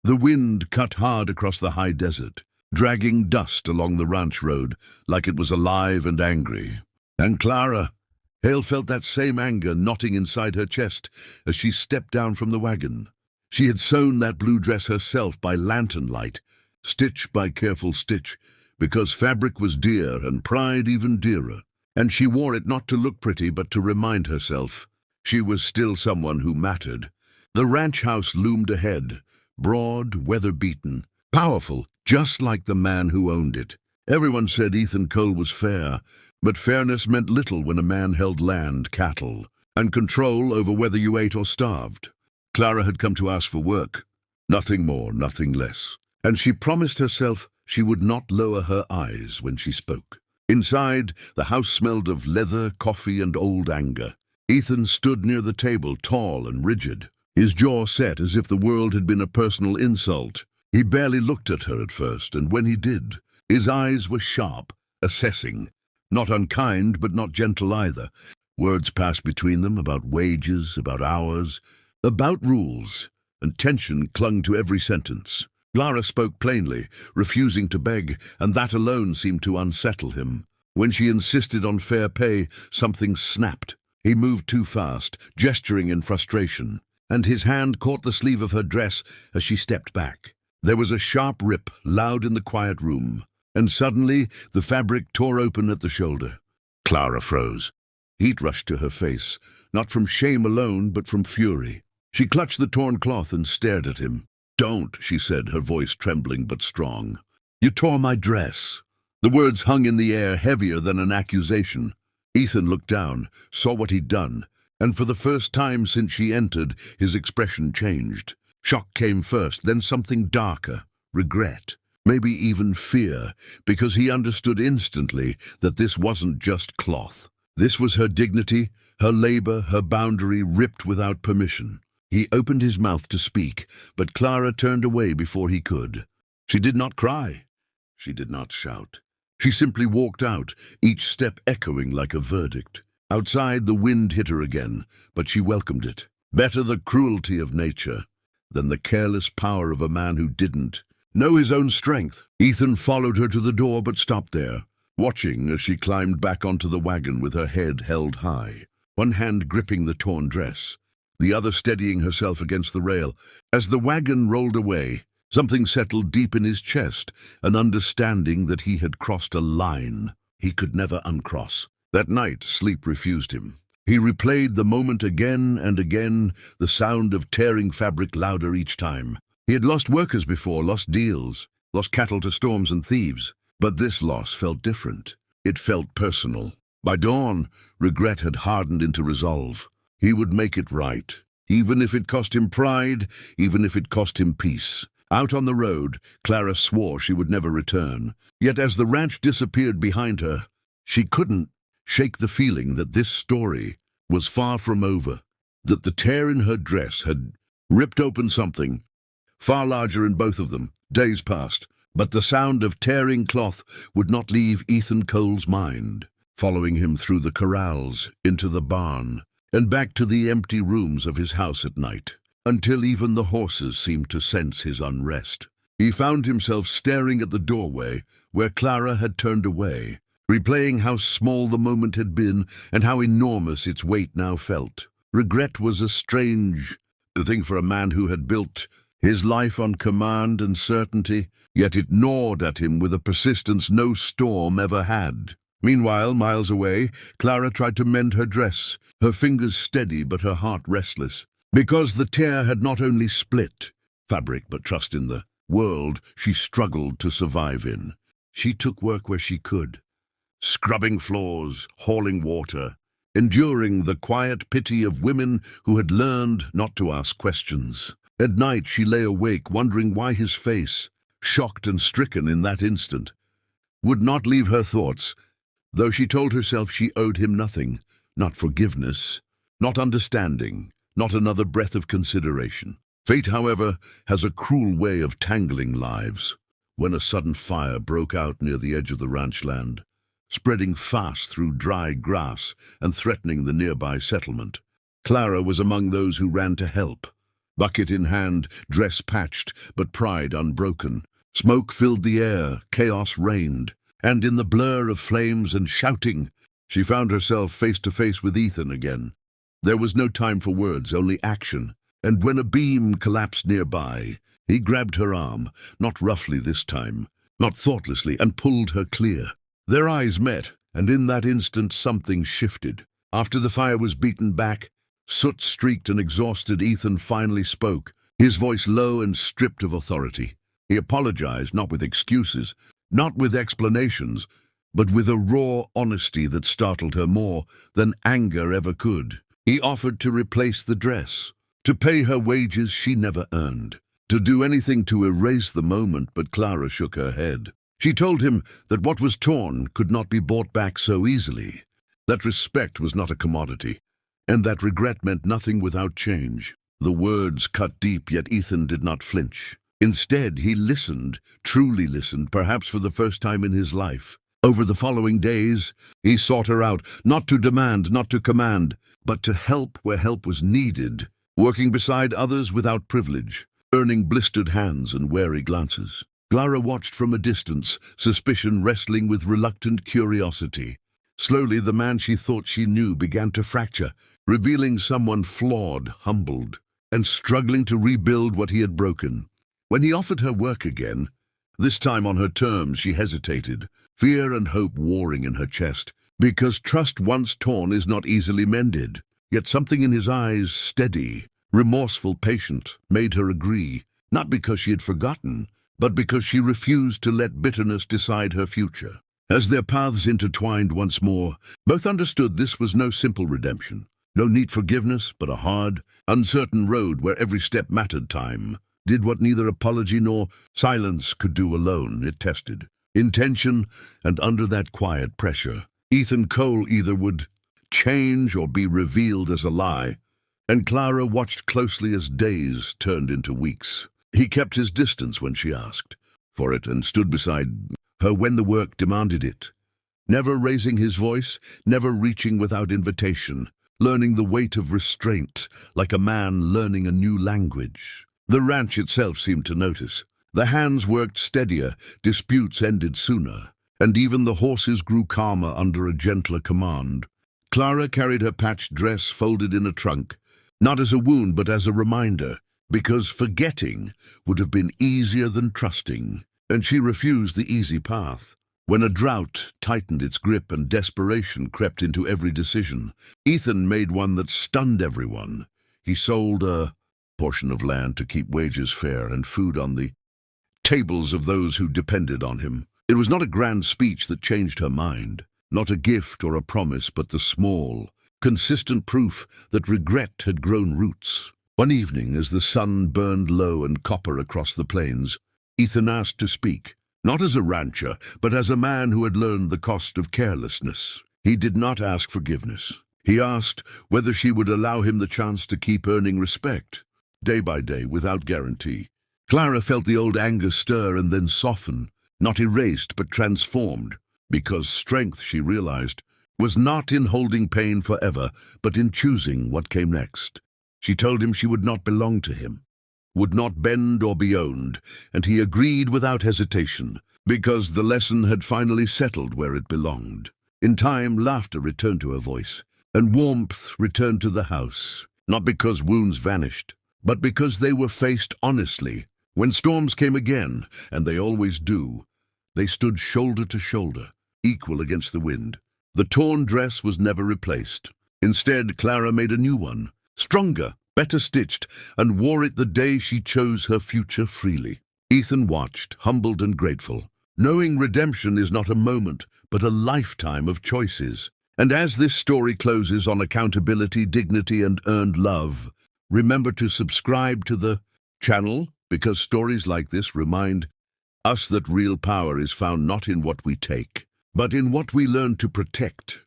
The wind cut hard across the high desert, dragging dust along the ranch road like it was alive and angry. And Hale felt that same anger knotting inside her chest as she stepped down from the wagon. She had sewn that blue dress herself by lantern light, stitch by careful stitch, because fabric was dear and pride even dearer. And she wore it not to look pretty but to remind herself she was still someone who mattered. The ranch house loomed ahead, broad, weather-beaten, powerful, just like the man who owned it. Everyone said Ethan Cole was fair, but fairness meant little when a man held land, cattle, and control over whether you ate or starved. Clara had come to ask for work. Nothing more, nothing less. And she promised herself she would not lower her eyes when she spoke. Inside, the house smelled of leather, coffee, and old anger. Ethan stood near the table, tall and rigid, his jaw set as if the world had been a personal insult. He barely looked at her at first, and when he did, his eyes were sharp, assessing. Not unkind, but not gentle either. Words passed between them about wages, about hours, about rules, and tension clung to every sentence. Clara spoke plainly, refusing to beg, and that alone seemed to unsettle him. When she insisted on fair pay, something snapped. He moved too fast, gesturing in frustration, and his hand caught the sleeve of her dress as she stepped back. There was a sharp rip, loud in the quiet room, and suddenly the fabric tore open at the shoulder. Clara froze. Heat rushed to her face, not from shame alone, but from fury. She clutched the torn cloth and stared at him. "Don't," she said, her voice trembling but strong. "You tore my dress." The words hung in the air, heavier than an accusation. Ethan looked down, saw what he'd done, and for the first time since she entered, his expression changed. Shock came first, then something darker, regret, maybe even fear, because he understood instantly that this wasn't just cloth. This was her dignity, her labor, her boundary ripped without permission. He opened his mouth to speak, but Clara turned away before he could. She did not cry. She did not shout. She simply walked out, each step echoing like a verdict. Outside, the wind hit her again, but she welcomed it. Better the cruelty of nature than the careless power of a man who didn't know his own strength. Ethan followed her to the door but stopped there, watching as she climbed back onto the wagon with her head held high, one hand gripping the torn dress, the other steadying herself against the rail. As the wagon rolled away, something settled deep in his chest, an understanding that he had crossed a line he could never uncross. That night, sleep refused him. He replayed the moment again and again, the sound of tearing fabric louder each time. He had lost workers before, lost deals, lost cattle to storms and thieves. But this loss felt different. It felt personal. By dawn, regret had hardened into resolve. He would make it right, even if it cost him pride, even if it cost him peace. Out on the road, Clara swore she would never return. Yet as the ranch disappeared behind her, she couldn't shake the feeling that this story was far from over, that the tear in her dress had ripped open something far larger in both of them. Days passed, but the sound of tearing cloth would not leave Ethan Cole's mind, following him through the corrals, into the barn, and back to the empty rooms of his house at night, until even the horses seemed to sense his unrest. He found himself staring at the doorway where Clara had turned away, replaying how small the moment had been and how enormous its weight now felt. Regret was a strange thing for a man who had built his life on command and certainty, yet it gnawed at him with a persistence no storm ever had. Meanwhile, miles away, Clara tried to mend her dress, her fingers steady but her heart restless, because the tear had not only split fabric but trust in the world she struggled to survive in. She took work where she could, scrubbing floors, hauling water, enduring the quiet pity of women who had learned not to ask questions. At night she lay awake, wondering why his face, shocked and stricken in that instant, would not leave her thoughts, though she told herself she owed him nothing, not forgiveness, not understanding, not another breath of consideration. Fate, however, has a cruel way of tangling lives. When a sudden fire broke out near the edge of the ranch land, spreading fast through dry grass and threatening the nearby settlement, Clara was among those who ran to help. Bucket in hand, dress patched, but pride unbroken. Smoke filled the air, chaos reigned, and in the blur of flames and shouting, she found herself face to face with Ethan again. There was no time for words, only action, and when a beam collapsed nearby, he grabbed her arm, not roughly this time, not thoughtlessly, and pulled her clear. Their eyes met, and in that instant something shifted. After the fire was beaten back, soot-streaked and exhausted, Ethan finally spoke, his voice low and stripped of authority. He apologized, not with excuses, not with explanations, but with a raw honesty that startled her more than anger ever could. He offered to replace the dress, to pay her wages she never earned, to do anything to erase the moment, but Clara shook her head. She told him that what was torn could not be bought back so easily, that respect was not a commodity, and that regret meant nothing without change. The words cut deep, yet Ethan did not flinch. Instead, he listened, truly listened, perhaps for the first time in his life. Over the following days, he sought her out, not to demand, not to command, but to help where help was needed, working beside others without privilege, earning blistered hands and wary glances. Clara watched from a distance, suspicion wrestling with reluctant curiosity. Slowly, the man she thought she knew began to fracture, revealing someone flawed, humbled, and struggling to rebuild what he had broken. When he offered her work again, this time on her terms, she hesitated, fear and hope warring in her chest, because trust once torn is not easily mended. Yet something in his eyes, steady, remorseful, patient, made her agree, not because she had forgotten, but because she refused to let bitterness decide her future. As their paths intertwined once more, both understood this was no simple redemption, no neat forgiveness, but a hard, uncertain road where every step mattered. Time did what neither apology nor silence could do alone. It tested intention, and under that quiet pressure, Ethan Cole either would change or be revealed as a lie, and Clara watched closely as days turned into weeks. He kept his distance when she asked for it and stood beside her when the work demanded it, never raising his voice, never reaching without invitation, learning the weight of restraint like a man learning a new language. The ranch itself seemed to notice. The hands worked steadier, disputes ended sooner, and even the horses grew calmer under a gentler command. Clara carried her patched dress folded in a trunk, not as a wound but as a reminder, because forgetting would have been easier than trusting, and she refused the easy path. When a drought tightened its grip and desperation crept into every decision, Ethan made one that stunned everyone. He sold a portion of land to keep wages fair and food on the tables of those who depended on him. It was not a grand speech that changed her mind, not a gift or a promise, but the small, consistent proof that regret had grown roots. One evening, as the sun burned low and copper across the plains, Ethan asked to speak, not as a rancher, but as a man who had learned the cost of carelessness. He did not ask forgiveness. He asked whether she would allow him the chance to keep earning respect, day by day, without guarantee. Clara felt the old anger stir and then soften, not erased but transformed, because strength, she realized, was not in holding pain forever, but in choosing what came next. She told him she would not belong to him, would not bend or be owned, and he agreed without hesitation, because the lesson had finally settled where it belonged. In time, laughter returned to her voice, and warmth returned to the house, not because wounds vanished, but because they were faced honestly. When storms came again, and they always do, they stood shoulder to shoulder, equal against the wind. The torn dress was never replaced. Instead, Clara made a new one, stronger, better stitched, and wore it the day she chose her future freely. Ethan watched, humbled and grateful, knowing redemption is not a moment, but a lifetime of choices. And as this story closes on accountability, dignity, and earned love, remember to subscribe to the channel, because stories like this remind us that real power is found not in what we take, but in what we learn to protect.